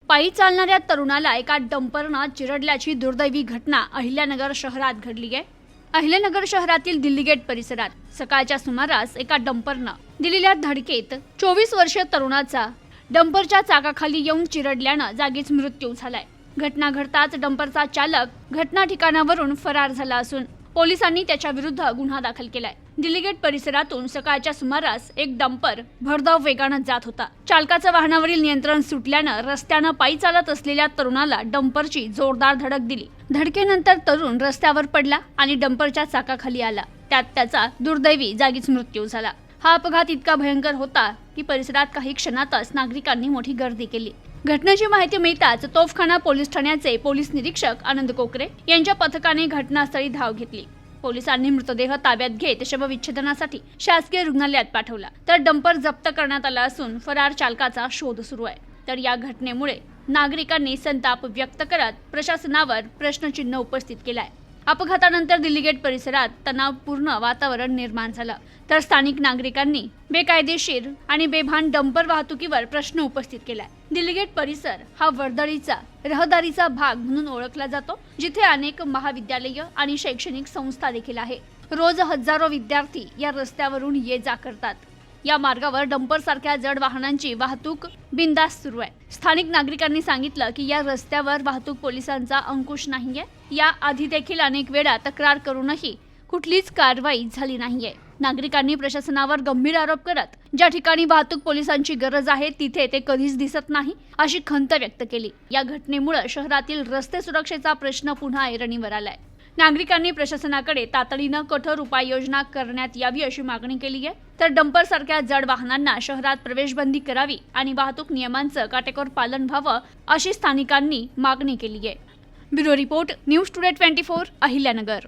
पायी चालणाऱ्या तरुणाला एका डंपरनं चिरडल्याची दुर्दैवी घटना अहिल्यानगर शहरात घडली आहे। अहिल्यानगर शहरातील दिल्ली गेट परिसरात सकाळच्या सुमारास एका डंपरनं दिलेल्या धडकेत 24 वर्षीय तरुणाचा डंपरच्या चाकाखाली येऊन चिरडल्यानं जागीच मृत्यू झालाय। घटना घडताच डंपरचा चालक घटना ठिकाणावरून फरार झाला असून पोलिसांनी त्याच्या विरुद्ध गुन्हा दाखल केलाय। दिल्ली गेट परिसरातून सकाळच्या सुमारास एक डंपर भरधाव वेगानं जात होता। चालकाचं वाहनावरील नियंत्रण सुटल्यानं रस्त्यानं पायी चालत असलेल्या तरुणाला डंपरची जोरदार धडक दिली। धडकेनंतर तरुण रस्त्यावर पडला आणि डंपरच्या चाकाखाली आला। त्यात त्याचा दुर्दैवी जागीच मृत्यू झाला। हा अपघात इतका भयंकर होता की परिसरात काही क्षणातच नागरिकांनी मोठी गर्दी केली। घटनेची माहिती मिळताच तोफखाना पोलीस ठाण्याचे पोलीस निरीक्षक आनंद कोकरे यांच्या पथकाने घटनास्थळी धाव घेतली। पोलिसांनी मृतदेह ताब्यात घेत शवविच्छेदनासाठी शासकीय रुग्णालयात पाठवला, तर डंपर जप्त करण्यात आला असून फरार चालकाचा शोध सुरू आहे। तर या घटनेमुळे नागरिकांनी संताप व्यक्त करत प्रशासनावर प्रश्नचिन्ह उपस्थित केलाय। अपघातानंतर दिल्ली गेट परिसरात तणावपूर्ण वातावरण निर्माण झालं, तर स्थानिक नागरिकांनी बेकायदेशीर आणि बेभान डंपर वाहतुकीवर प्रश्न उपस्थित केलाय। दिल्ली गेट परिसर हा वर्दळीचा रहदारीचा भाग म्हणून ओळखला जातो, जिथे अनेक महाविद्यालय आणि शैक्षणिक संस्था देखील आहे। रोज हजारो विद्यार्थी या रस्त्यावरून ये जा करतात। या मार्गावर डंपर सारख्या जड वाहनांची वाहतूक बिनधास्त सुरू आहे। स्थानिक नागरिकांनी सांगितलं की या रस्त्यावर वाहतूक पोलिसांचा अंकुश नाहीये। या आधी देखील अनेक वेळा तक्रार करूनही कुठलीच कारवाई झाली नाहीये। नागरिकांनी प्रशासनावर गंभीर आरोप करत ज्या ठिकाणी वाहतूक पोलिसांची गरज आहे तिथे ते कधीच दिसत नाही अशी खंत व्यक्त केली। या घटनेमुळे शहरातील रस्ते सुरक्षेचा प्रश्न पुन्हा ऐरणीवर आलाय। नागरिकांनी प्रशासनाकडे तातडीनं कठोर उपाययोजना करण्यात यावी अशी मागणी केली आहे। तर डंपर सारख्या जड वाहनांना शहरात प्रवेशबंदी करावी आणि वाहतूक नियमांचं काटेकोर पालन व्हावं अशी स्थानिकांनी मागणी केली आहे। Bureau report, news today 24, Ahilyanagar.